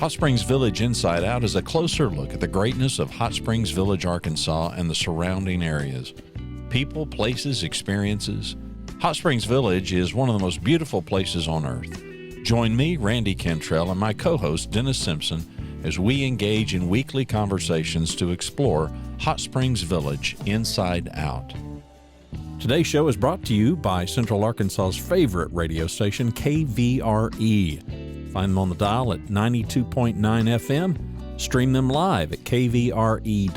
Hot Springs Village Inside Out is a closer look at the greatness of Hot Springs Village, Arkansas, and the surrounding areas. People, places, experiences. Hot Springs Village is one of the most beautiful places on earth. Join me, Randy Cantrell, and my co-host, Dennis Simpson, as we engage in weekly conversations to explore Hot Springs Village Inside Out. Today's show is brought to you by Central Arkansas's favorite radio station, KVRE. Find them on the dial at 92.9 FM. Stream them live at kvre.com.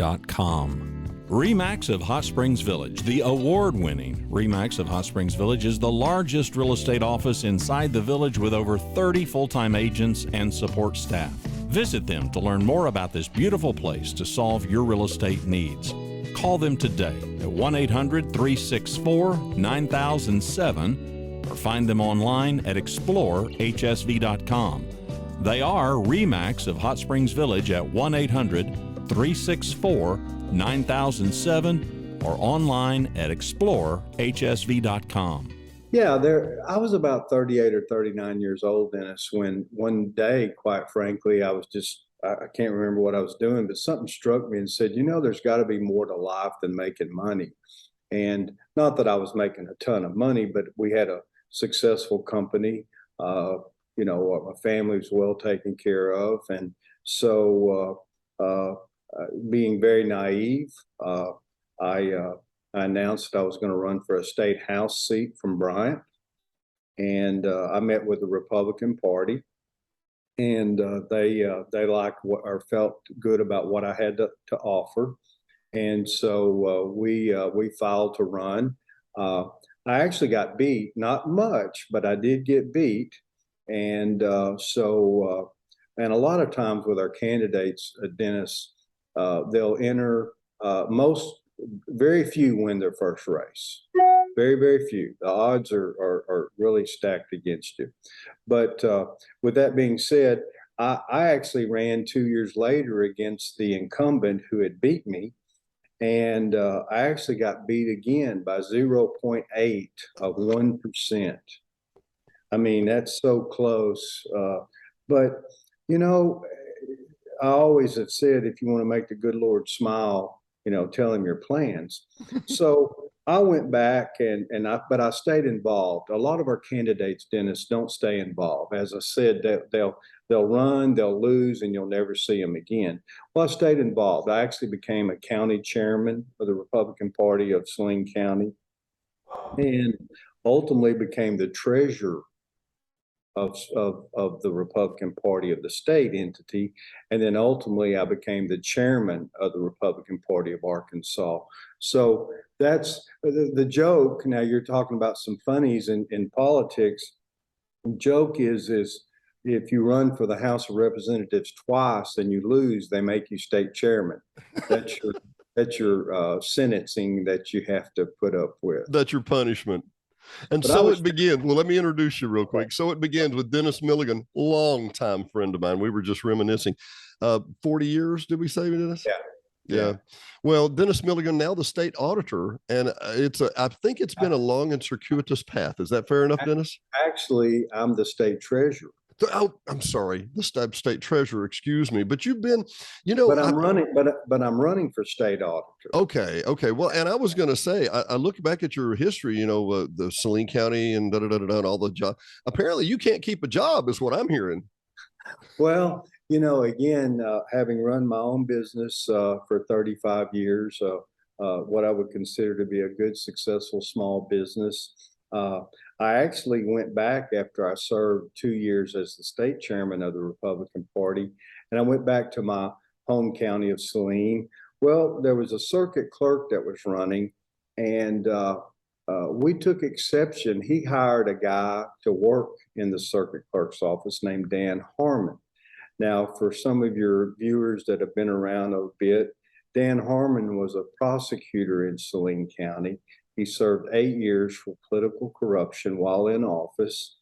RE/MAX of Hot Springs Village, the award-winning RE/MAX of Hot Springs Village, is the largest real estate office inside the village with over 30 full-time agents and support staff. Visit them to learn more about this beautiful place to solve your real estate needs. Call them today at 1-800-364-9007 or find them online at explorehsv.com. They are RE/MAX of Hot Springs Village at 1-800-364-9007 or online at explorehsv.com. Yeah, I was about 38 or 39 years old, Dennis, when one day, quite frankly, I can't remember what I was doing, but something struck me and said, there's got to be more to life than making money. And not that I was making a ton of money, but we had a successful company. My family was well taken care of. And so being very naive, I announced that I was going to run for a state house seat from Bryant. And I met with the Republican Party. And they liked what or felt good about what I had to offer. And so we filed to run. I actually got beat, not much, but I did get beat. And and a lot of times with our candidates, Dennis, they'll enter, very few win their first race. Very, very few. The odds are really stacked against you. But with that being said, I actually ran 2 years later against the incumbent who had beat me. And I actually got beat again by 0.8 of 1%. I mean, that's so close. But, I always have said, if you want to make the good Lord smile, tell him your plans. So I went back but I stayed involved. A lot of our candidates, Dennis, don't stay involved. As I said, they'll run, they'll lose, and you'll never see them again. Well, I stayed involved. I actually became a county chairman of the Republican Party of Saline County and ultimately became the treasurer of the Republican Party of the state entity. And then ultimately I became the chairman of the Republican Party of Arkansas. So that's the joke. Now you're talking about some funnies in politics. The joke is if you run for the House of Representatives twice and you lose, they make you state chairman. That's your sentencing that you have to put up with. That's your punishment. And so it begins. Well, let me introduce you real quick. So it begins with Dennis Milligan, longtime friend of mine. We were just reminiscing. 40 years, did we say, Dennis? Yeah. Well, Dennis Milligan, now the state auditor, and I think it's been a long and circuitous path. Is that fair enough, Dennis? Actually, I'm the state treasurer. Oh, I'm sorry, the state treasurer. Excuse me, but you've been, But I'm running for state auditor. Okay. Well, and I was going to say, I look back at your history. The Saline County and and all the jobs. Apparently, you can't keep a job, is what I'm hearing. Well, again, having run my own business for 35 years, what I would consider to be a good, successful small business. I actually went back after I served 2 years as the state chairman of the Republican Party, and I went back to my home county of Saline. Well, there was a circuit clerk that was running, and we took exception. He hired a guy to work in the circuit clerk's office named Dan Harmon. Now, for some of your viewers that have been around a bit, Dan Harmon was a prosecutor in Saline County. He served 8 years for political corruption while in office.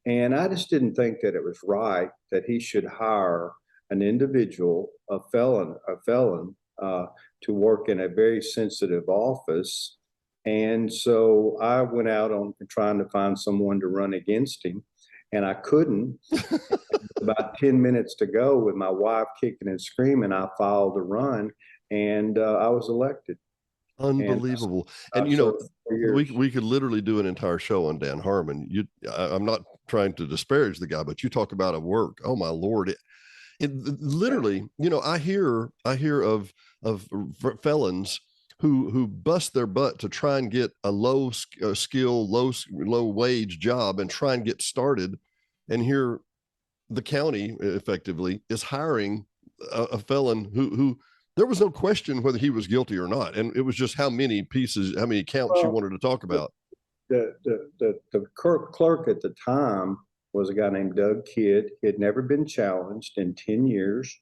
And I just didn't think that it was right that he should hire an individual, a felon, to work in a very sensitive office. And so I went out on trying to find someone to run against him, and I couldn't. about 10 minutes to go with my wife kicking and screaming, I filed a run and I was elected. Unbelievable. And we could literally do an entire show on Dan Harmon. I'm not trying to disparage the guy, but you talk about a work. Oh my Lord. It literally, I hear of felons who bust their butt to try and get a low skill, low wage job and try and get started. And here the county effectively is hiring a felon who there was no question whether he was guilty or not. And it was just how many counts you wanted to talk about. The clerk at the time was a guy named Doug Kidd. He had never been challenged in 10 years,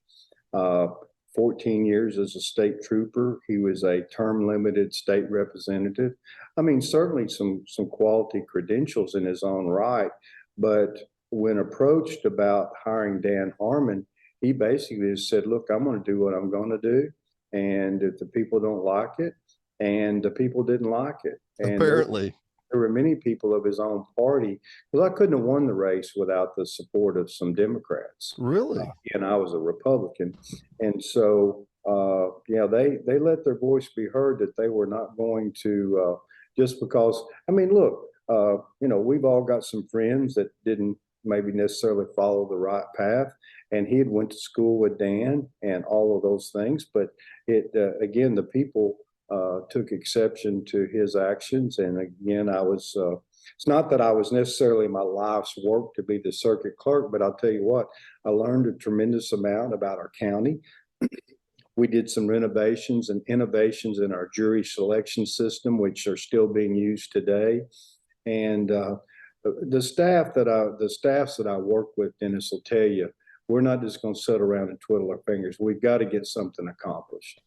14 years as a state trooper. He was a term limited state representative. I mean, certainly some quality credentials in his own right. But when approached about hiring Dan Harmon, he basically just said, look, I'm going to do what I'm going to do. And if the people don't like it, and the people didn't like it. And apparently there were many people of his own party, because I couldn't have won the race without the support of some Democrats. Really? And I was a Republican. And so, they let their voice be heard that they were not going to, just because, I mean, look, we've all got some friends that didn't maybe necessarily follow the right path. And he had went to school with Dan and all of those things. But again, the people took exception to his actions. And again, it's not that I was necessarily my life's work to be the circuit clerk, but I'll tell you what, I learned a tremendous amount about our county. We did some renovations and innovations in our jury selection system, which are still being used today. And the staffs that I work with, Dennis, will tell you, we're not just going to sit around and twiddle our fingers. We've got to get something accomplished.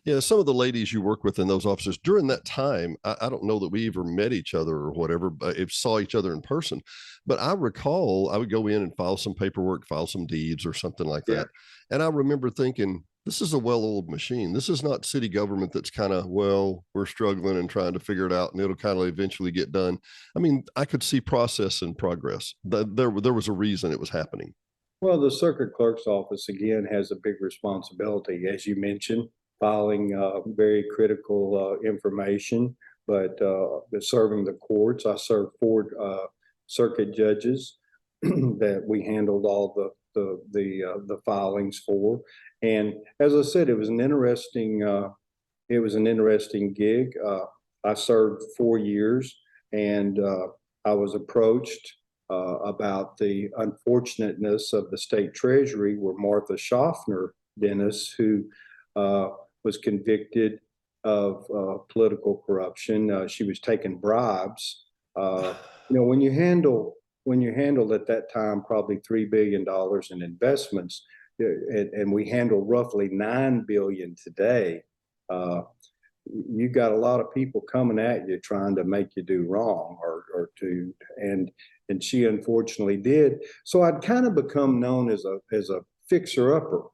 Yeah, some of the ladies you work with in those offices during that time, I don't know that we ever met each other or whatever, but if saw each other in person. But I recall I would go in and file some paperwork, file some deeds or something like that. And I remember thinking, this is a well-oiled machine. This is not city government that's kind of, we're struggling and trying to figure it out and it'll kind of eventually get done. I mean, I could see process and progress. There was a reason it was happening. Well, the circuit clerk's office, again, has a big responsibility, as you mentioned, filing very critical information, but serving the courts. I served 4 circuit judges that we handled all the filings for. And as I said, it was an interesting gig. I served 4 years, and I was approached about the unfortunateness of the state treasury, where Martha Schaffner, Dennis, who was convicted of political corruption. She was taking bribes. When you handle at that time probably $3 billion in investments, and we handle roughly $9 billion today, you got a lot of people coming at you trying to make you do wrong and she unfortunately did. So I'd kind of become known as a fixer-upper,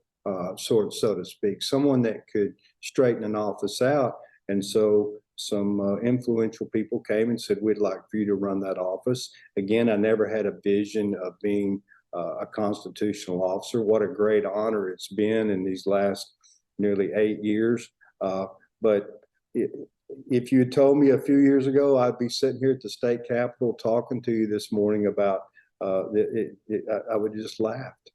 so to speak, someone that could straighten an office out. And so some influential people came and said, we'd like for you to run that office. Again, I never had a vision of being a constitutional officer. What a great honor it's been in these last nearly 8 years. But if you had told me a few years ago, I'd be sitting here at the state capitol talking to you this morning about I would just laughed.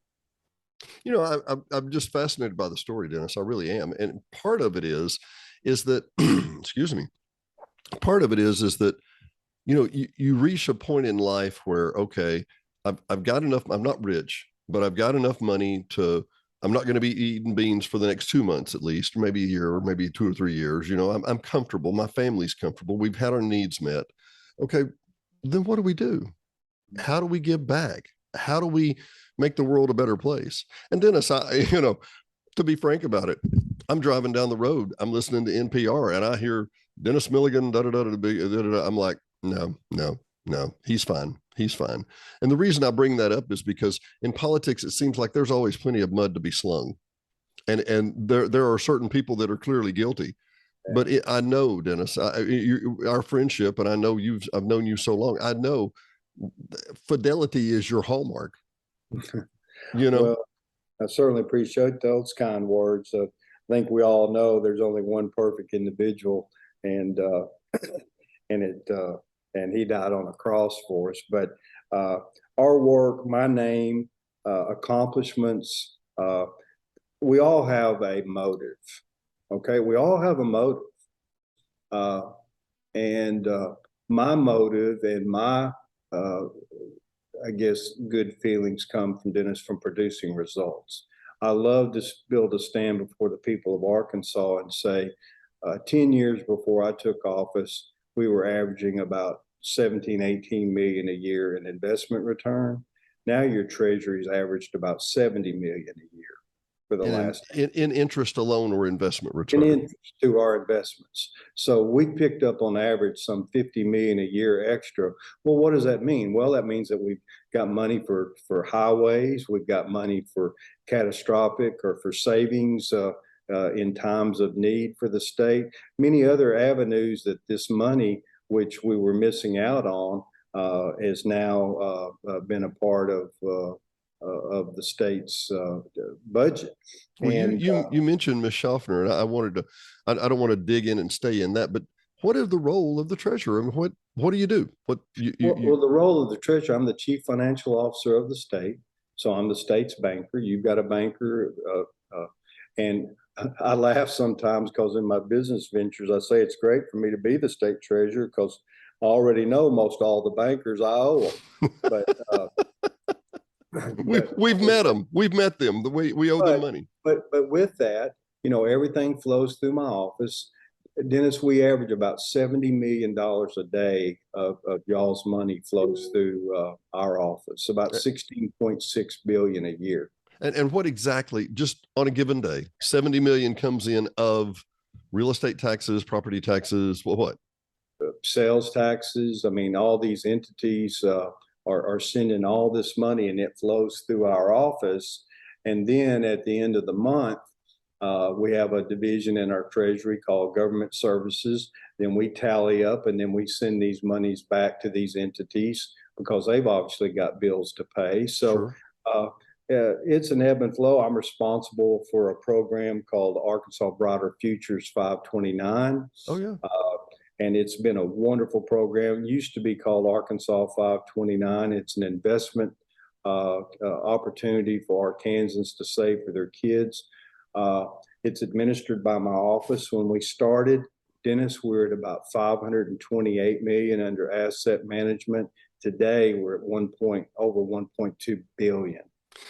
I'm just fascinated by the story, Dennis. I really am. And part of it is that, excuse me, part of it is that, you reach a point in life where, okay, I've got enough, I'm not rich, but I've got enough money I'm not going to be eating beans for the next 2 months, at least, or maybe a year, or maybe 2 or 3 years. I'm comfortable. My family's comfortable. We've had our needs met. Okay. Then what do we do? How do we give back? How do we make the world a better place? And Dennis, to be frank about it, I'm driving down the road. I'm listening to NPR and I hear Dennis Milligan, da, da, da, da, da, da. I'm like, no, he's fine. He's fine. And the reason I bring that up is because in politics, it seems like there's always plenty of mud to be slung. And there are certain people that are clearly guilty. But I know, Dennis, our friendship, and I know I've known you so long. I know fidelity is your hallmark. You know, Well, I certainly appreciate those kind words. I think we all know there's only one perfect individual, and and it and he died on a cross for us. But our work, my name, accomplishments, we all have a motive. Okay, we all have a motive, uh, and my motive and my I guess good feelings come from Dennis from producing results. I love to be able to stand before the people of Arkansas and say, 10 years before I took office, we were averaging about 17, 18 million a year in investment return. Now your treasury's averaged about 70 million a year for the last in interest alone or investment return. in interest to our investments. So we picked up on average some 50 million a year extra. Well, what does that mean? Well, that means that we've got money for highways, we've got money for catastrophic or for savings in times of need for the state. Many other avenues that this money, which we were missing out on, is now been a part of the state's budget. Well, and you mentioned Ms. Schaffner, and I wanted to, I don't want to dig in and stay in that, but what is the role of the treasurer? I mean, what do you do? Well, the role of the treasurer, I'm the chief financial officer of the state, so I'm the state's banker. You've got a banker, and I laugh sometimes because in my business ventures, I say it's great for me to be the state treasurer because I already know most all the bankers I owe them. But we've met them. We've met them. We owe them money. But with that, everything flows through my office. Dennis, we average about $70 million a day of y'all's money flows through our office. About 16.6 billion a year. And what exactly, just on a given day, 70 million comes in of real estate taxes, property taxes, what? Sales taxes. I mean, all these entities are sending all this money and it flows through our office. And then at the end of the month, we have a division in our treasury called government services. Then we tally up and then we send these monies back to these entities because they've obviously got bills to pay. So sure. It's an ebb and flow. I'm responsible for a program called Arkansas Brighter Futures 529. Oh, yeah. And it's been a wonderful program. It used to be called Arkansas 529. It's an investment opportunity for Arkansans to save for their kids. It's administered by my office. When we started, Dennis, we're at about 528 million under asset management. Today, we're at over 1.2 billion.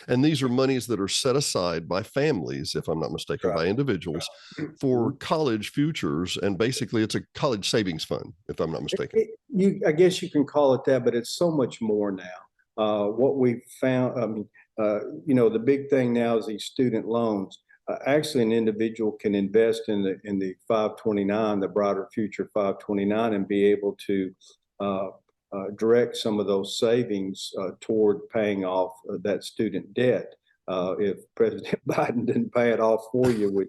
And these are monies that are set aside by families, if I'm not mistaken, right. By individuals for college futures. And basically it's a college savings fund, if I'm not mistaken. I guess you can call it that, but it's so much more now. What we've found, the big thing now is these student loans. Actually, an individual can invest in the 529, the Brighter Future 529, and be able to direct some of those savings toward paying off that student debt. If President Biden didn't pay it off for you,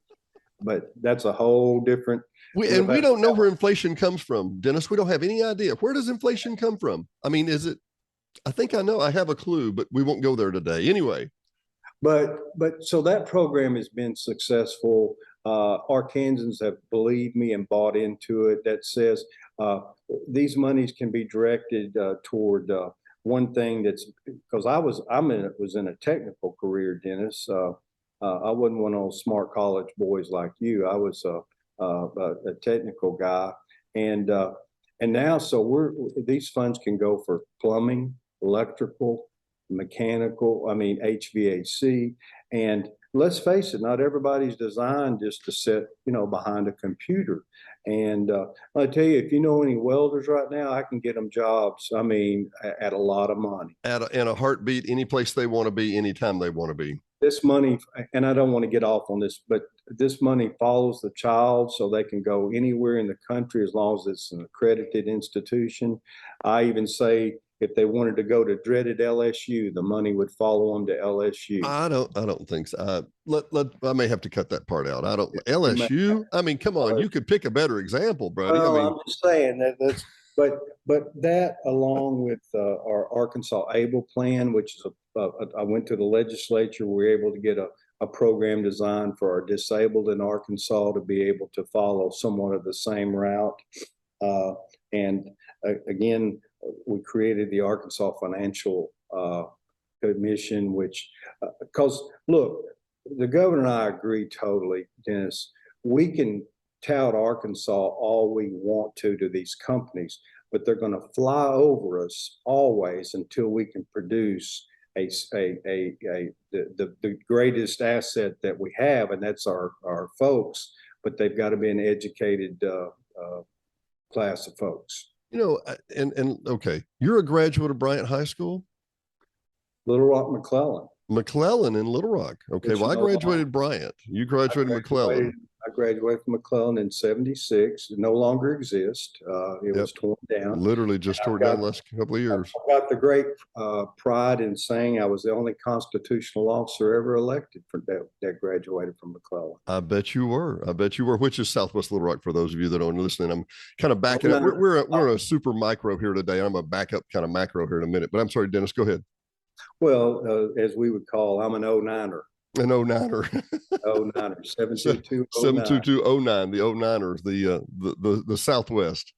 but that's a whole different. We don't know where inflation comes from, Dennis. We don't have any idea. Where does inflation come from? I mean, I think I know. I have a clue, but we won't go there today. Anyway. But so that program has been successful. Arkansans have believed me and bought into it. That says these monies can be directed toward one thing. That's because I was in a technical career, Dennis. I wasn't one of those smart college boys like you. I was a technical guy, and now these funds can go for plumbing, electrical, mechanical, HVAC. And let's face it, not everybody's designed just to sit, behind a computer. And I tell you, if you know any welders right now, I can get them jobs. At a lot of money. In a heartbeat, any place they want to be, anytime they want to be. This money, and I don't want to get off on this, but this money follows the child so they can go anywhere in the country as long as it's an accredited institution. I even say, if they wanted to go to dreaded LSU, the money would follow them to LSU. I don't think so. I may have to cut that part out. LSU. Come on, you could pick a better example, buddy. Well, I'm just saying but that along with our Arkansas Able plan, which is I went to the legislature. We were able to get a program designed for our disabled in Arkansas to be able to follow somewhat of the same route. And again, we created the Arkansas Financial Commission, which, because look, the governor and I agree totally, Dennis. We can tout Arkansas all we want to these companies, but they're going to fly over us always until we can produce the greatest asset that we have, and that's our folks. But they've got to be an educated class of folks. You know, and okay, you're a graduate of Bryant High School? Little Rock, McClellan. McClellan in Little Rock. Okay, well, I graduated Bryant. You graduated McClellan. I graduated from McClellan in '76. It no longer exists. It was torn down. Literally just torn down the last couple of years. I got the great pride in saying I was the only constitutional officer ever elected that graduated from McClellan. I bet you were. I bet you were. Which is Southwest Little Rock for those of you that aren't listening. I'm kind of backing up. We're a super micro here today. I'm a backup kind of macro here in a minute. But I'm sorry, Dennis, go ahead. Well, as we would call, I'm an 09er. An 09er. 09er, 72209. 72209, the 09ers, the Southwest.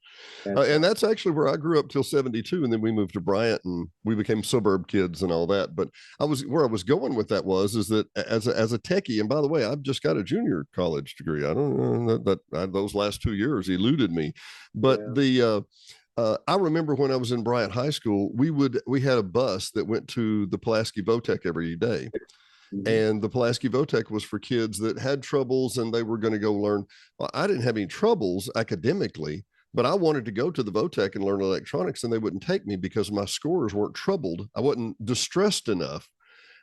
And that's actually where I grew up till 72. And then we moved to Bryant and we became suburb kids and all that. But where I was going with that is that as a techie, and by the way, I've just got a junior college degree. I don't know that those last 2 years eluded me. But I remember when I was in Bryant High School, we had a bus that went to the Pulaski Votech every day. And the Pulaski Votech was for kids that had troubles and they were going to go learn. Well, I didn't have any troubles academically, but I wanted to go to the Votech and learn electronics, and they wouldn't take me because my scores weren't troubled. I wasn't distressed enough.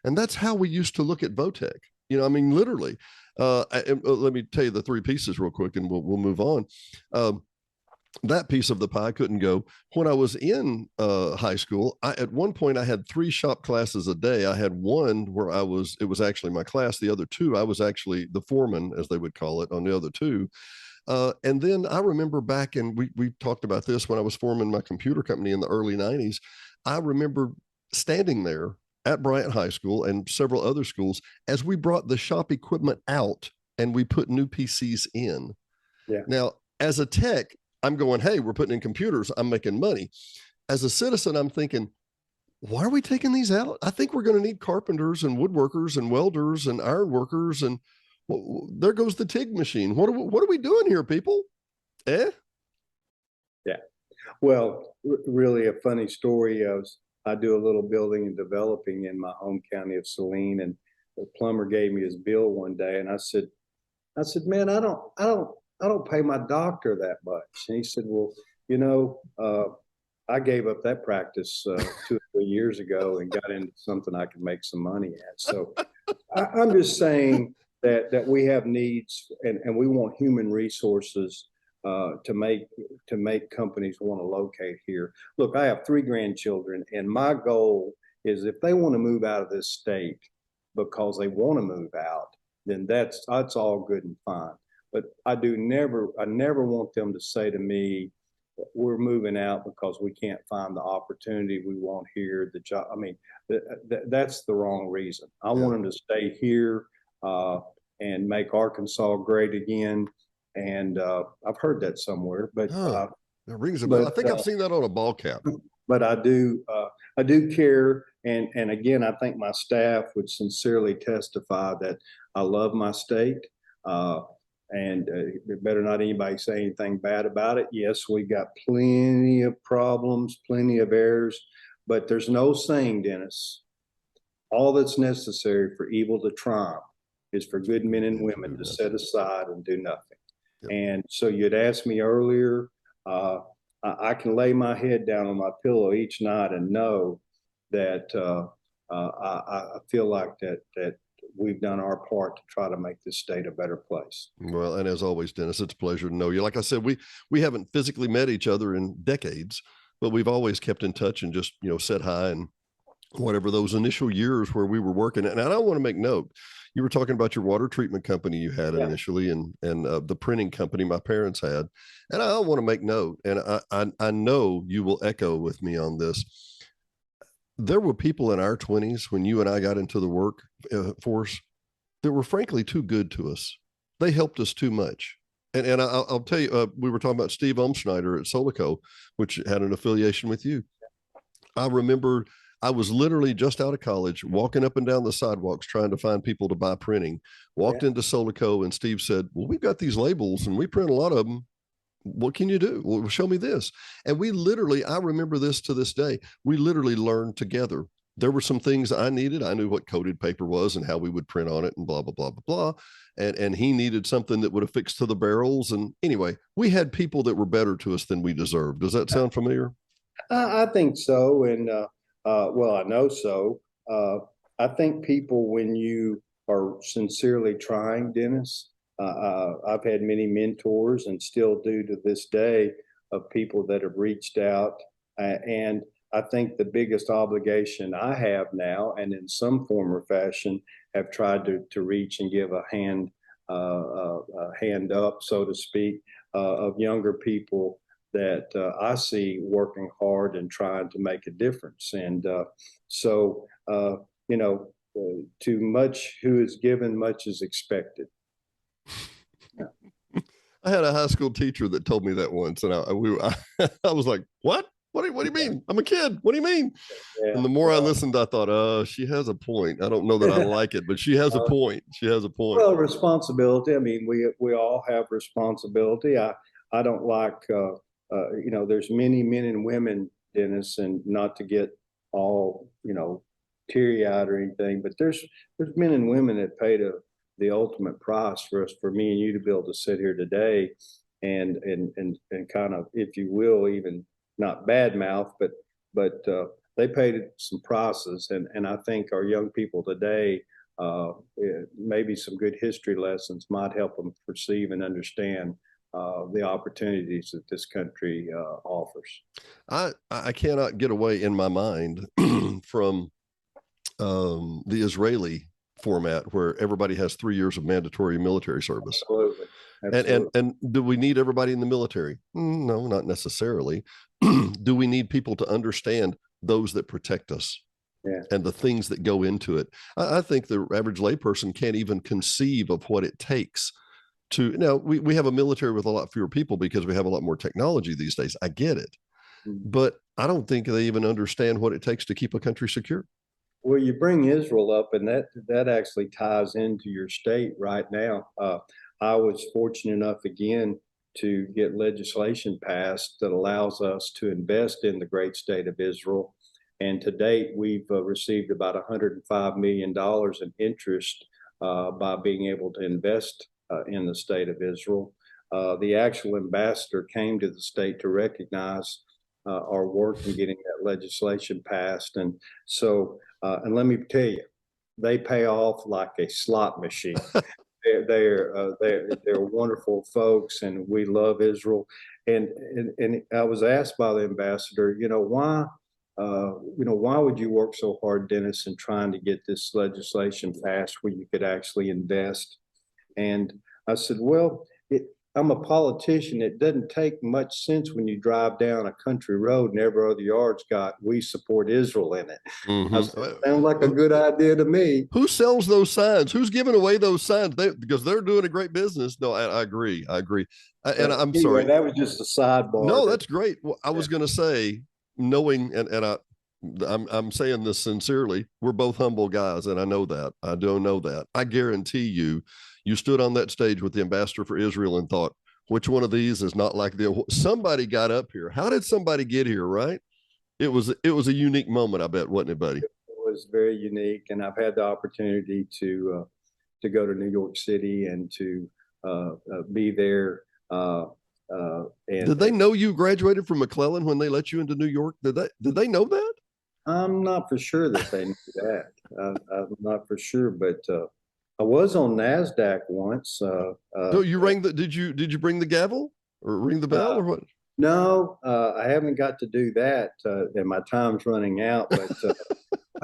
And that's how we used to look at Votech. You know, I mean, literally. Let me tell you the three pieces real quick and we'll move on. That piece of the pie couldn't go. When I was in high school, at one point I had 3 shop classes a day. I had one where it was actually my class. The other 2, I was actually the foreman, as they would call it, on the other 2. And then I remember back, and we talked about this when I was forming my computer company in the early 90s. I remember standing there at Bryant High School and several other schools as we brought the shop equipment out and we put new PCs in. Yeah. Now, as a tech, I'm going, hey, we're putting in computers. I'm making money. As a citizen, I'm thinking, why are we taking these out? I think we're going to need carpenters and woodworkers and welders and iron workers. And there goes the TIG machine. What are we doing here, people? Yeah. Well, really a funny story. I do a little building and developing in my home county of Saline, and the plumber gave me his bill one day, and I said, man, I don't pay my doctor that much. And he said, well, you know, I gave up that practice 2 or 3 years ago and got into something I could make some money at. So I'm just saying that we have needs, and we want human resources to make companies want to locate here. Look, I have 3 grandchildren, and my goal is if they want to move out of this state because they want to move out, then that's all good and fine. But I never want them to say to me, we're moving out because we can't find the opportunity we want here, the job. I mean, that's the wrong reason. I want them to stay here and make Arkansas great again. And I've heard that somewhere, but that rings a bell. I think I've seen that on a ball cap. But I do care. And again, I think my staff would sincerely testify that I love my state. And better not anybody say anything bad about it. Yes, we got plenty of problems, plenty of errors, but there's no saying, Dennis, all that's necessary for evil to triumph is for good men and women to set aside and do nothing. Yep. And so you'd asked me earlier, I can lay my head down on my pillow each night and know that I feel like that we've done our part to try to make this state a better place. Well, and as always, Dennis, it's a pleasure to know you. Like I said, we haven't physically met each other in decades, but we've always kept in touch and just, said hi and whatever those initial years where we were working. And I don't want to make note, you were talking about your water treatment company you had initially and the printing company my parents had. And I want to make note, and I know you will echo with me on this. there were people in our 20s when you and I got into the work force that were frankly too good to us. They helped us too much. And I'll tell you, we were talking about Steve Umschneider at Solico, which had an affiliation with you. I remember I was literally just out of college, walking up and down the sidewalks trying to find people to buy printing. Walked into Solico, and Steve said, "Well, we've got these labels and we print a lot of them. What can you do?" "Well, show me this." And we literally, I remember this to this day, we literally learned together. There were some things I needed. I knew what coated paper was and how we would print on it and blah, blah, blah, blah, blah. And he needed something that would affix to the barrels. And anyway, we had people that were better to us than we deserved. Does that sound familiar? I think so. And, well, I know so. I think people, when you are sincerely trying, Dennis, I've had many mentors and still do to this day of people that have reached out. And I think the biggest obligation I have now, and in some form or fashion, have tried to reach and give a hand up, so to speak, of younger people that I see working hard and trying to make a difference. And so, you know, too much who is given, much is expected. I had a high school teacher that told me that once, and I was like, "What? What do you mean? I'm a kid. What do you mean?" Yeah, and the more I listened, I thought, she has a point. I don't know that I like it, but she has a point. She has a point. Well, responsibility. I mean, we all have responsibility. I don't like, you know, there's many men and women, Dennis, and not to get all, you know, teary-eyed or anything, but there's men and women that paid the ultimate price for us, for me and you to be able to sit here today and kind of, if you will, even not badmouth, but they paid some prices, and I think our young people today, maybe some good history lessons might help them perceive and understand the opportunities that this country offers. I cannot get away in my mind from the Israeli format where everybody has 3 years of mandatory military service. Absolutely. Absolutely. And do we need everybody in the military? No, not necessarily. Do we need people to understand those that protect us? Yeah. And the things that go into it? I think the average layperson can't even conceive of what it takes to, now we have a military with a lot fewer people because we have a lot more technology these days. I get it. But I don't think they even understand what it takes to keep a country secure. Well, you bring Israel up, and that actually ties into your state right now. I was fortunate enough again to get legislation passed that allows us to invest in the great state of Israel. And to date, we've received about $105 million in interest by being able to invest in the state of Israel. The actual ambassador came to the state to recognize our work in getting that legislation passed. And so, and let me tell you, they pay off like a slot machine. They're wonderful folks, and we love Israel. And I was asked by the ambassador, why would you work so hard, Dennis, in trying to get this legislation passed where you could actually invest? And I said, well, I'm a politician. It doesn't take much sense when you drive down a country road and every other yard's got "We support Israel" in it. Mm-hmm. I said, sounds like a good idea to me. Who sells those signs? Who's giving away those signs? Because they're doing a great business. No, I agree. And I'm sorry. That was just a sidebar. No, that's great. Well, I was going to say, knowing, and I'm saying this sincerely, we're both humble guys, and I know that. I don't know that. I guarantee you stood on that stage with the ambassador for Israel and thought, which one of these is not like somebody got up here. How did somebody get here? Right. It was a unique moment, I bet, wasn't it, buddy? It was very unique. And I've had the opportunity to go to New York City and to be there. Did they know you graduated from McClellan when they let you into New York? Did they know that? I'm not for sure that they knew that. I'm not for sure, but I was on NASDAQ once. So you did you bring the gavel or ring the bell or what? No, I haven't got to do that, and my time's running out. But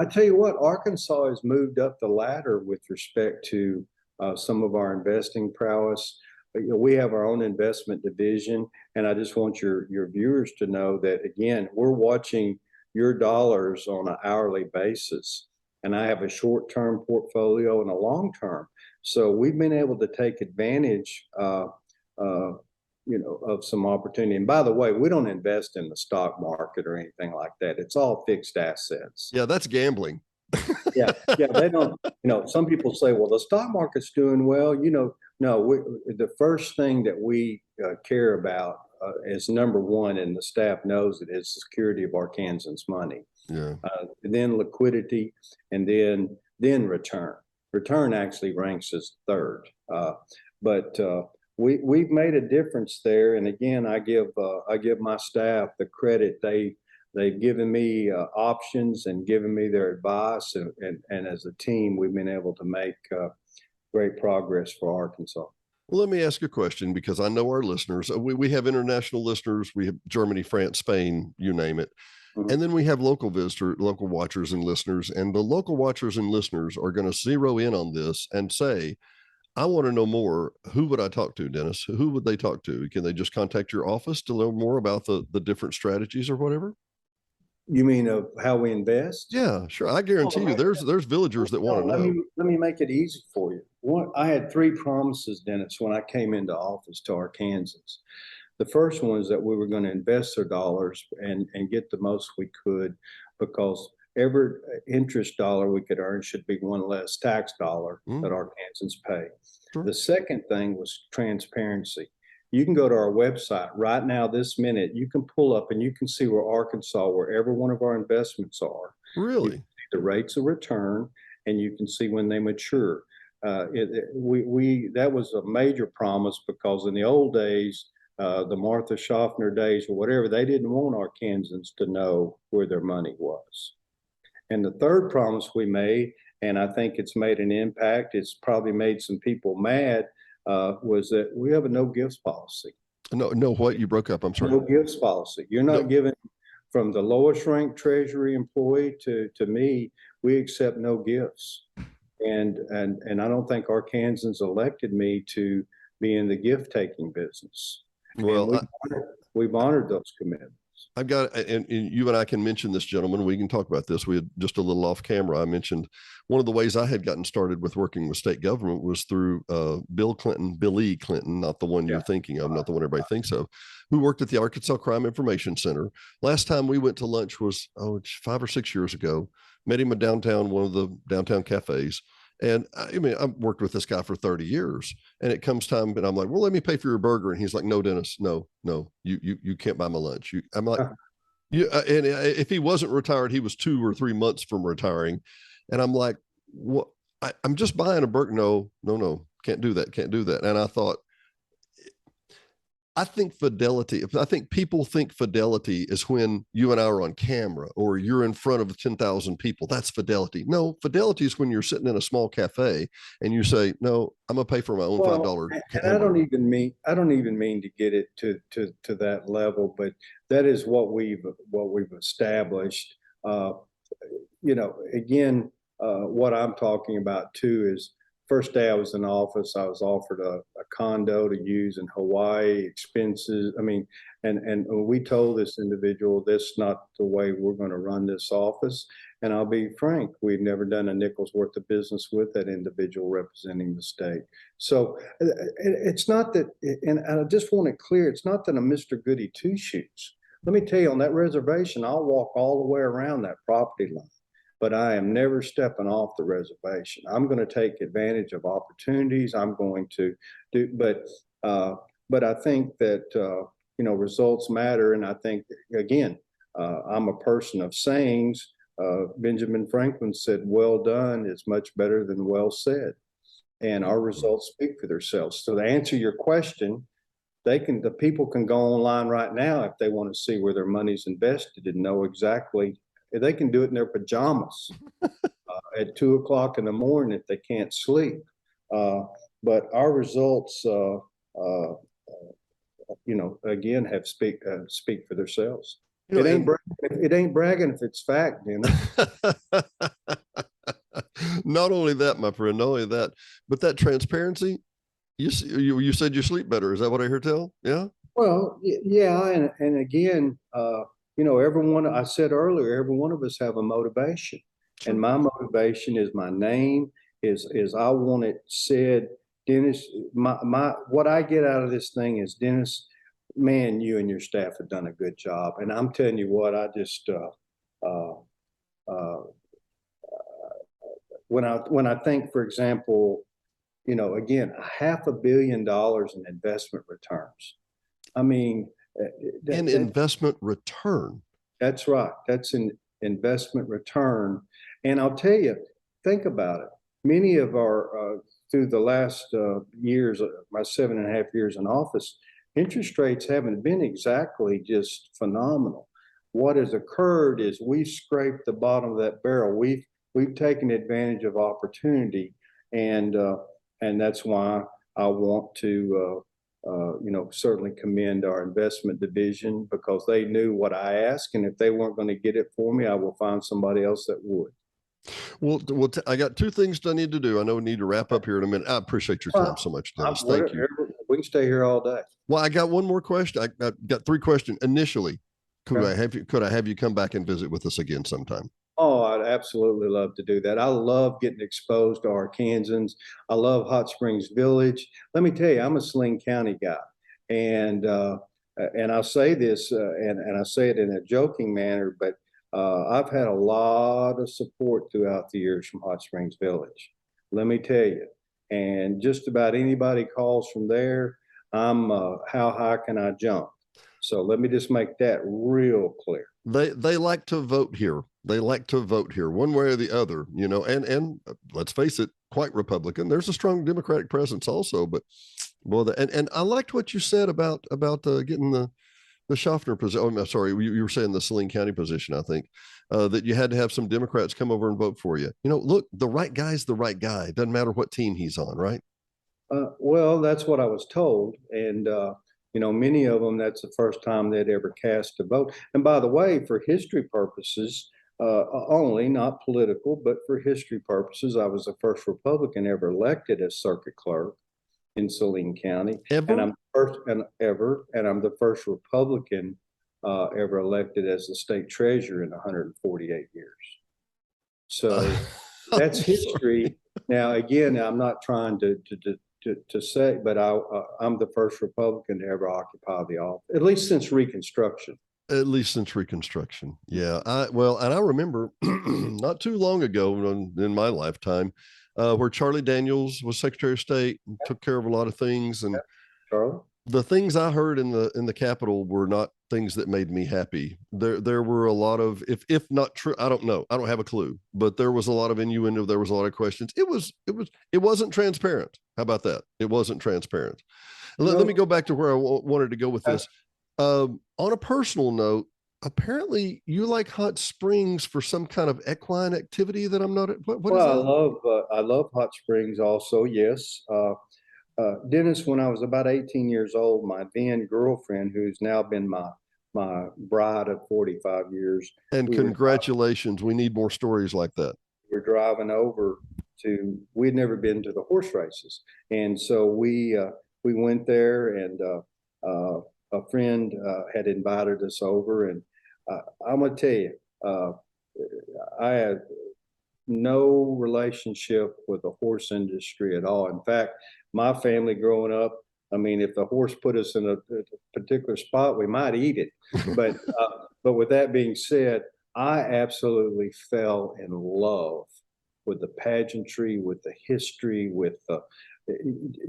I tell you what, Arkansas has moved up the ladder with respect to some of our investing prowess. We have our own investment division, and I just want your viewers to know that, again, we're watching your dollars on an hourly basis. And I have a short-term portfolio and a long-term. So we've been able to take advantage, of some opportunity. And by the way, we don't invest in the stock market or anything like that. It's all fixed assets. Yeah, that's gambling. Yeah, they don't. Some people say, "Well, the stock market's doing well." No. The first thing that we care about is number one, and the staff knows it, is the security of Arkansans' money. Yeah. Then liquidity, and then return. Return actually ranks as third. But we've made a difference there. And again, I give my staff the credit. They've given me options and given me their advice, and as a team, we've been able to make great progress for Arkansas. Well, let me ask you a question, because I know our listeners, we have international listeners. We have Germany, France, Spain, you name it. Mm-hmm. And then we have local watchers and listeners, and the local watchers and listeners are going to zero in on this and say, I want to know more. Who would I talk to, Dennis? Who would they talk to? Can they just contact your office to learn more about the different strategies or whatever? You mean of how we invest? Yeah, sure. I guarantee you there's villagers that want to know. Let me make it easy for you. I had 3 promises, Dennis, when I came into office to Arkansans. The first one is that we were going to invest their dollars and get the most we could, because every interest dollar we could earn should be one less tax dollar that Arkansans pay. Sure. The second thing was transparency. You can go to our website right now, this minute. You can pull up and you can see where Arkansas, where every one of our investments are. Really? You can see the rates of return, and you can see when they mature. That was a major promise, because in the old days, the Martha Schaffner days or whatever, they didn't want Arkansans to know where their money was. And the third promise we made, and I think it's made an impact, it's probably made some people mad, was that we have a no gifts policy. No, what? You broke up. I'm sorry. No gifts policy. You're not giving, from the lowest ranked Treasury employee to me, we accept no gifts. And I don't think Arkansans elected me to be in the gift taking business. Well, we've honored those commitments. I've got, and you and I can mention this, gentleman. We can talk about this. We had just a little off camera. I mentioned one of the ways I had gotten started with working with state government was through Bill E. Clinton, not the one you're thinking of, not the one everybody thinks of, who worked at the Arkansas Crime Information Center. Last time we went to lunch was 5 or 6 years ago. Met him at downtown, one of the downtown cafes. And I mean, I've worked with this guy for 30 years, and it comes time, and I'm like, well, let me pay for your burger. And he's like, no, Dennis, no, you can't buy my lunch. I'm like, and if he wasn't retired, he was 2 or 3 months from retiring. And I'm like, what? I'm just buying a burger. No, can't do that. And I thought, I think people think fidelity is when you and I are on camera or you're in front of 10,000 people. That's fidelity. No, fidelity is when you're sitting in a small cafe and you say, no, I'm gonna pay for my own $5. And I don't even mean to get it to that level, but that is what we've established. Again, what I'm talking about too is, first day I was in office, I was offered a condo to use in Hawaii, expenses. I mean, and we told this individual, that's not the way we're going to run this office. And I'll be frank, we've never done a nickel's worth of business with that individual representing the state. So it's not that, and I just want it clear, it's not that I'm Mr. Goody Two-Shoes. Let me tell you, on that reservation, I'll walk all the way around that property line. But I am never stepping off the reservation. I'm going to take advantage of opportunities. I'm going to do, but I think that, results matter. And I think, again, I'm a person of sayings. Benjamin Franklin said, well done is much better than well said. And our results speak for themselves. So to answer your question, the people can go online right now if they want to see where their money's invested and know exactly. They can do it in their pajamas at 2 o'clock in the morning if they can't sleep. But our results, again, have speak for themselves. It ain't bragging if it's fact, Not only that, my friend, not only that, but that transparency. You said you sleep better. Is that what I hear tell? Yeah. Well, yeah, and again. I said earlier, every one of us have a motivation. Sure. And my motivation is my name, is I want it said, Dennis, what I get out of this thing is, Dennis, man, you and your staff have done a good job. And I'm telling you what, I just when I think, for example, again, $500 million in investment returns. I mean, investment return. That's right. That's an investment return. And I'll tell you, think about it. Many of our, through the last years, my 7.5 years in office, interest rates haven't been exactly just phenomenal. What has occurred is we've scraped the bottom of that barrel. We've taken advantage of opportunity, and that's why I want to certainly commend our investment division, because they knew what I asked, and if they weren't going to get it for me, I will find somebody else that would. Well, I got two things I need to do. I know we need to wrap up here in a minute. I appreciate your time so much, Dennis. Thank you. We can stay here all day. Well, I got one more question. I got three questions. Initially, could I have you come back and visit with us again sometime? Oh, I'd absolutely love to do that. I love getting exposed to Arkansans. I love Hot Springs Village. Let me tell you, I'm a Saline County guy, and I'll say this, and I say it in a joking manner, but I've had a lot of support throughout the years from Hot Springs Village. Let me tell you, and just about anybody calls from there, I'm how high can I jump? So let me just make that real clear. They like to vote here. They like to vote here one way or the other, and let's face it, quite Republican. There's a strong Democratic presence also, but well, and I liked what you said about getting the Schaffner position. Oh, I'm sorry, you were saying the Saline County position. I think that you had to have some Democrats come over and vote for you. Look, the right guy's the right guy. Doesn't matter what team he's on, right? Well, that's what I was told, and many of them, that's the first time they'd ever cast a vote. And by the way, for history purposes, only, not political, but for history purposes, I was the first Republican ever elected as circuit clerk in Saline County. Ever? And I'm the first Republican ever elected as the state treasurer in 148 years. So that's history. Now, again, I'm not trying to say, but I'm the first Republican to ever occupy the office, at least since Reconstruction. At least since Reconstruction. Yeah. And I remember not too long ago in my lifetime, where Charlie Daniels was Secretary of State and took care of a lot of things. And Charlie? The things I heard in the Capitol were not things that made me happy. There were a lot of, if not true, I don't know. I don't have a clue, but there was a lot of innuendo. There was a lot of questions. It wasn't transparent. How about that? It wasn't transparent. Let me go back to where I wanted to go with this. On a personal note, apparently you like Hot Springs for some kind of equine activity that I'm not. What is that? I love Hot Springs also. Yes. Dennis, when I was about 18 years old, my then girlfriend, who's now been my bride of 45 years. And congratulations. We need more stories like that. We're driving over we'd never been to the horse races. And so we went there, and a friend had invited us over, and I'm going to tell you, I had no relationship with the horse industry at all. In fact, my family growing up, I mean, if the horse put us in a particular spot, we might eat it. But with that being said, I absolutely fell in love with the pageantry, with the history, with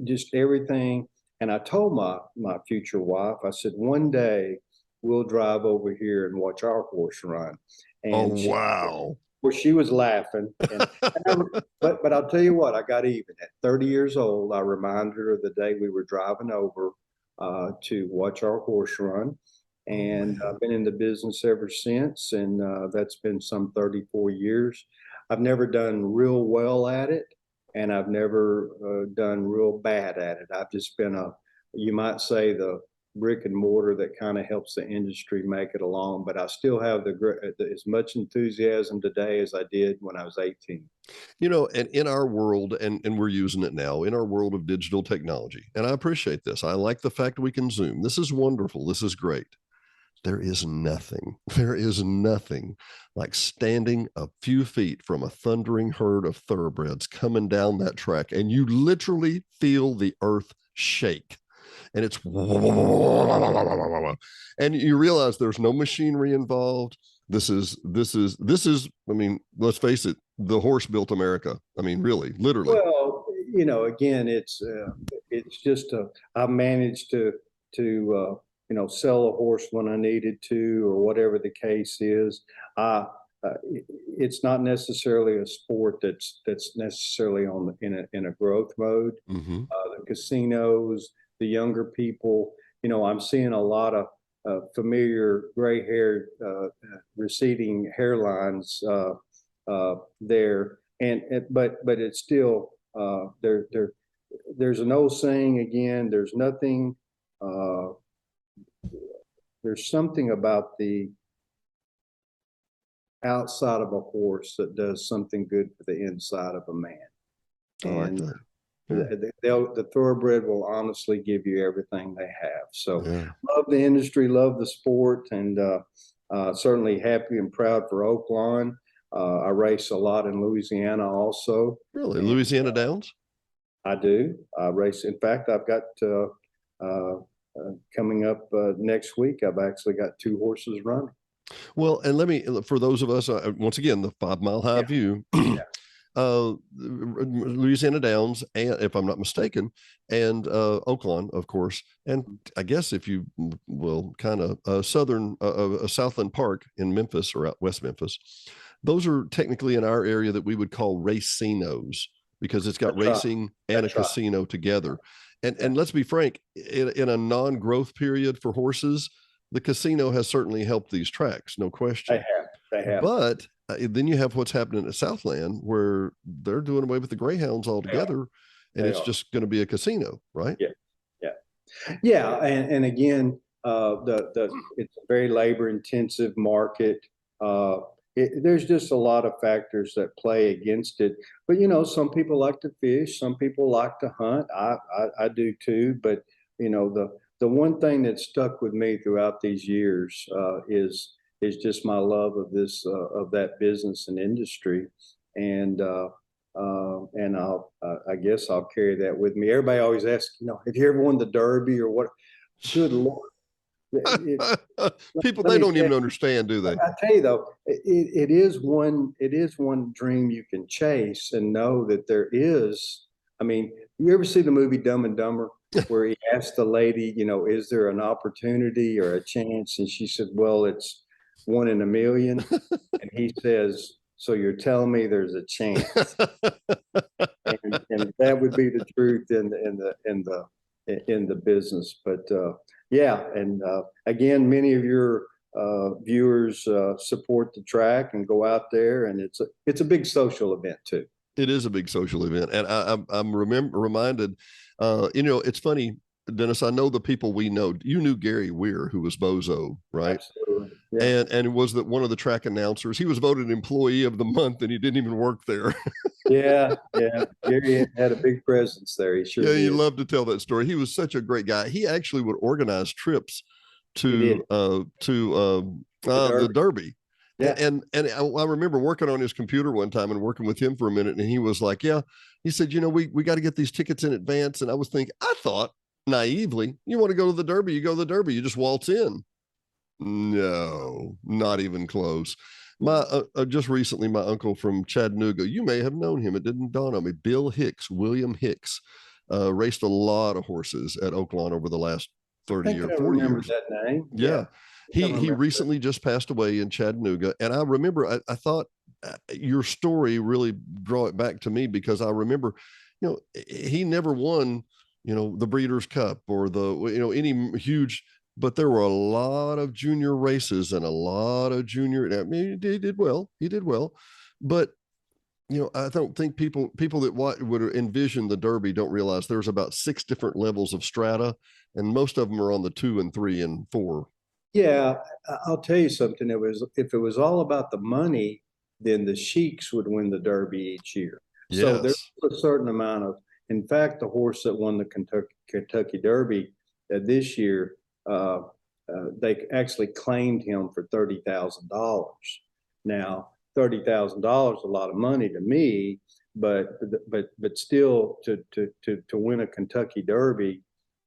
just everything. And I told my future wife, I said, one day we'll drive over here and watch our horse run. And wow. Well, she was laughing. But I'll tell you what, I got even. At 30 years old, I reminded her of the day we were driving over to watch our horse run. And I've been in the business ever since. And that's been some 34 years. I've never done real well at it, and I've never done real bad at it. I've just been you might say, the brick and mortar that kind of helps the industry make it along. But I still have as much enthusiasm today as I did when I was 18. And in our world, and we're using it now, in our world of digital technology, and I appreciate this. I like the fact we can Zoom. This is wonderful. This is great. there is nothing like standing a few feet from a thundering herd of thoroughbreds coming down that track, and you literally feel the earth shake. And it's and you realize there's no machinery involved. This is I mean, let's face it, the horse built America. I mean, really, literally. Well, again, it's just I managed to sell a horse when I needed to, or whatever the case is. It's not necessarily a sport that's necessarily in a growth mode. Mm-hmm. The casinos, the younger people, I'm seeing a lot of familiar gray-haired, receding hairlines there, but it's still there's an old saying again. There's nothing. There's something about the outside of a horse that does something good for the inside of a man. And the thoroughbred will honestly give you everything they have. So love the industry, love the sport, and certainly happy and proud for Oaklawn. I race a lot in Louisiana also. Really? Louisiana Downs? I do. I race. In fact, I've got coming up next week, I've actually got 2 horses running. Well, and for those of us, once again, the 5 Mile High view, Louisiana Downs, and if I'm not mistaken, and Oaklawn, of course, and I guess if you will, kind of Southland Park in Memphis, or out West Memphis, those are technically in our area that we would call racinos, because it's got racing and a casino together. And let's be frank, in a non-growth period for horses, the casino has certainly helped these tracks, no question. They have. But then you have what's happening at Southland, where they're doing away with the greyhounds altogether, and it's just going to be a casino, right? Yeah. And again, it's a very labor-intensive market. There's just a lot of factors that play against it. But some people like to fish, some people like to hunt. I do too. But the one thing that stuck with me throughout these years is just my love of that business and industry, and I guess I'll carry that with me. Everybody always asks, have you ever won the Derby or what? Good Lord. People, they don't even understand, do they? I tell you though, it is one dream you can chase, and know that there is. I mean, you ever see the movie Dumb and Dumber, where he asked the lady, is there an opportunity or a chance? And she said, well, it's 1 in a million. And he says, so you're telling me there's a chance? and that would be the truth in the business. But and again, many of your viewers support the track and go out there, and it's a big social event too. It is a big social event, and I'm reminded. It's funny, Dennis. I know the people we know. You knew Gary Weir, who was Bozo, right? Absolutely. Yeah. And was that one of the track announcers? He was voted Employee of the Month, and he didn't even work there. Yeah. Gary had a big presence there. He sure did. He loved to tell that story. He was such a great guy. He actually would organize trips to the Derby. Yeah. And I remember working on his computer one time and working with him for a minute, and he was like, he said, we got to get these tickets in advance. And I was thinking, I thought naively, you want to go to the Derby, you go to the Derby, you just waltz in. No, not even close. Just recently, my uncle from Chattanooga, you may have known him. It didn't dawn on me. William Hicks, raced a lot of horses at Oaklawn over the last 30 or 40 years. That name. Yeah. He recently just passed away in Chattanooga. And I remember, I thought your story really draw it back to me, because I remember, he never won, the Breeders' Cup or any huge, but there were a lot of junior races and a lot of junior. I mean, he did well. But I don't think people that would envision the Derby don't realize there's about 6 different levels of strata, and most of them are on the 2 and 3 and 4. Yeah, I'll tell you something. If it was all about the money, then the Sheiks would win the Derby each year. Yes. So there's a certain amount of. In fact, the horse that won the Kentucky Derby this year, they actually claimed him for $30,000. Now, $30,000 is a lot of money to me, but still to win a Kentucky Derby,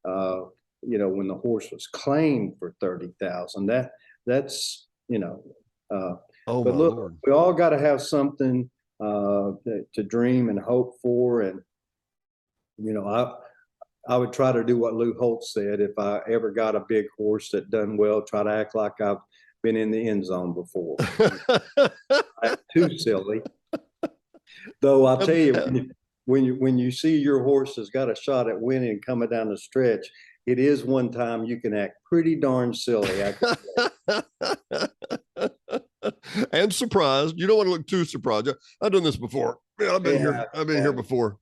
when the horse was claimed for 30,000, that's Oh, but my look, Lord. we all got to have something to dream and hope for, and I would try to do what Lou Holtz said. If I ever got a big horse that done well, try to act like I've been in the end zone before. I'm too silly. Though I'll tell you, when you see your horse has got a shot at winning coming down the stretch, it is one time you can act pretty darn silly. And surprised. You don't want to look too surprised. I've done this before. Yeah, I've been here. I've been here before.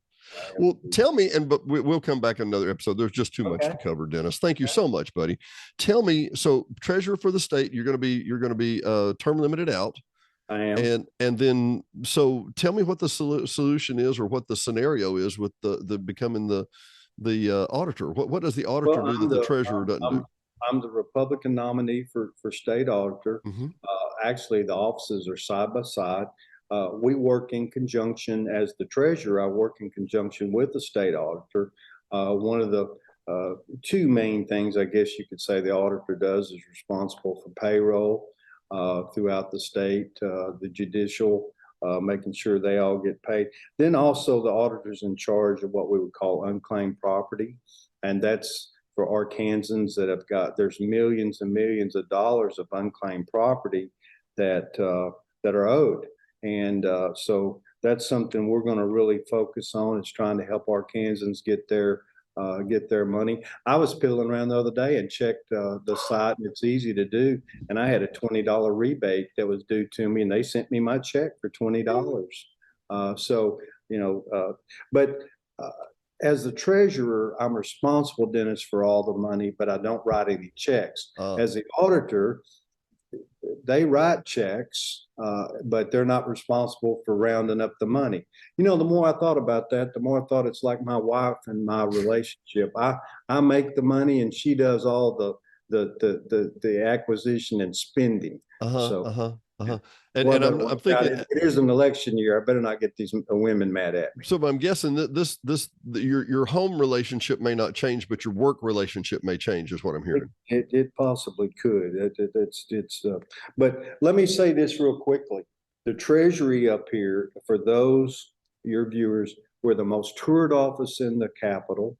Well, tell me, but we'll come back in another episode. There's just too much to cover, Dennis. Thank you so much, buddy. Tell me, so treasurer for the state, you're going to be term limited out. I am. And then, so tell me what the solution is, or what the scenario is with the becoming the auditor. What does the auditor do that the treasurer doesn't do? I'm the Republican nominee for state auditor. Mm-hmm. Actually, the offices are side by side. We work in conjunction. As the treasurer, I work in conjunction with the state auditor. One of the two main things, I guess you could say, the auditor does is responsible for payroll throughout the state, the judicial, making sure they all get paid. Then also the auditor's in charge of what we would call unclaimed property. And that's for Arkansans that have there's millions and millions of dollars of unclaimed property that are owed. And so that's something we're going to really focus on, is trying to help Arkansans get their money. I was piddling around the other day and checked the site, and it's easy to do. And I had a $20 rebate that was due to me, and they sent me my check for $20. But as the treasurer, I'm responsible, Dennis, for all the money, but I don't write any checks. As the auditor, they write checks, but they're not responsible for rounding up the money. The more I thought about that, the more I thought it's like my wife and my relationship. I make the money, and she does all the acquisition and spending. And I'm thinking, it is an election year. I better not get these women mad at me. So I'm guessing that your home relationship may not change, but your work relationship may change, is what I'm hearing. It possibly could. But let me say this real quickly. The Treasury up here, for those your viewers, we're the most toured office in the Capitol.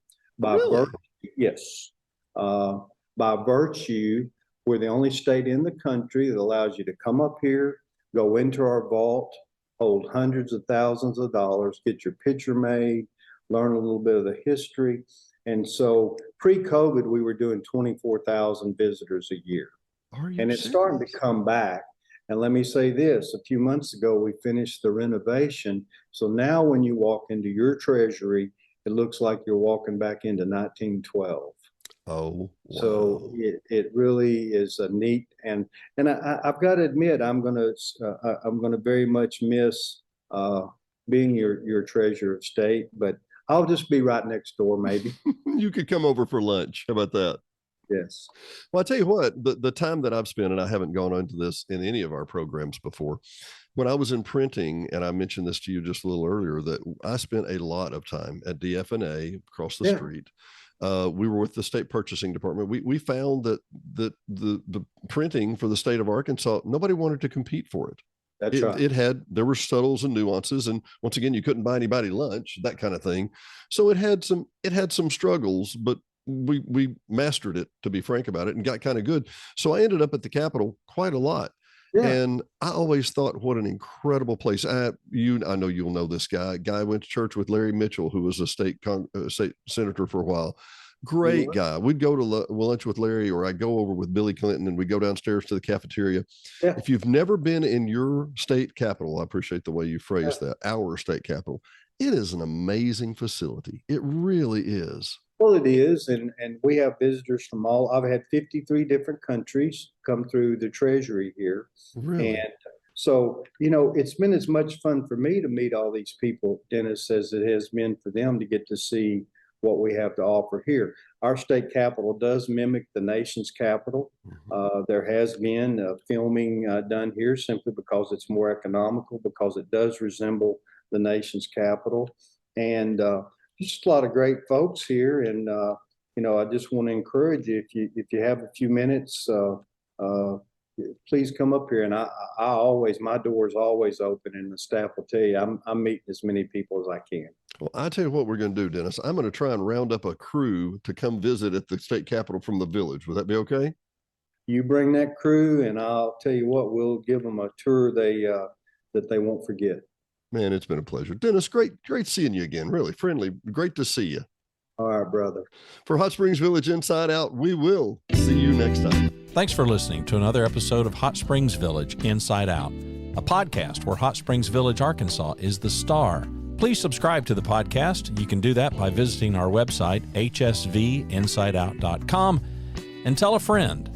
Yes. By virtue, we're the only state in the country that allows you to come up here, go into our vault, hold hundreds of thousands of dollars, get your picture made, learn a little bit of the history. And so pre-COVID, we were doing 24,000 visitors a year. And it's starting to come back. And let me say this, a few months ago, we finished the renovation. So now when you walk into your treasury, it looks like you're walking back into 1912. Oh, wow. So it really is a neat, and I've got to admit, I'm gonna very much miss being your treasurer of state, but I'll just be right next door, maybe. You could come over for lunch. How about that? Yes. Well, I tell you what, the time that I've spent, and I haven't gone into this in any of our programs before, when I was in printing, and I mentioned this to you just a little earlier, that I spent a lot of time at DFNA across the street. We were with the state purchasing department. We found that the printing for the state of Arkansas, nobody wanted to compete for it. That's right. There were subtles and nuances, and once again, you couldn't buy anybody lunch, that kind of thing. So it had some struggles, but we mastered it, to be frank about it, and got kind of good. So I ended up at the Capitol quite a lot. Yeah. And I always thought, what an incredible place. I know you'll know this guy. I went to church with Larry Mitchell, who was a state senator for a while. Great guy. We'd go to lunch with Larry, or I'd go over with Billy Clinton, and we'd go downstairs to the cafeteria. Yeah. If you've never been in your state capitol, I appreciate the way you phrased that, our state capitol. It is an amazing facility. It really is. Well, it is, and we have visitors from I've had 53 different countries come through the Treasury here. Really? And so, it's been as much fun for me to meet all these people, Dennis, as it has been for them to get to see what we have to offer here. Our state capitol does mimic the nation's capital. There has been filming done here simply because it's more economical, because it does resemble the nation's capital. And just a lot of great folks here. And, I just want to encourage you, if you have a few minutes, please come up here. And my door is always open, and the staff will tell you, I'm meeting as many people as I can. Well, I tell you what we're going to do, Dennis. I'm going to try and round up a crew to come visit at the state capitol from the village. Would that be okay? You bring that crew, and I'll tell you what, we'll give them a tour that they won't forget. Man, it's been a pleasure. Dennis, great seeing you again. Really friendly. Great to see you. All right, brother. For Hot Springs Village Inside Out, we will see you next time. Thanks for listening to another episode of Hot Springs Village Inside Out, a podcast where Hot Springs Village, Arkansas is the star. Please subscribe to the podcast. You can do that by visiting our website, hsvinsideout.com, and tell a friend.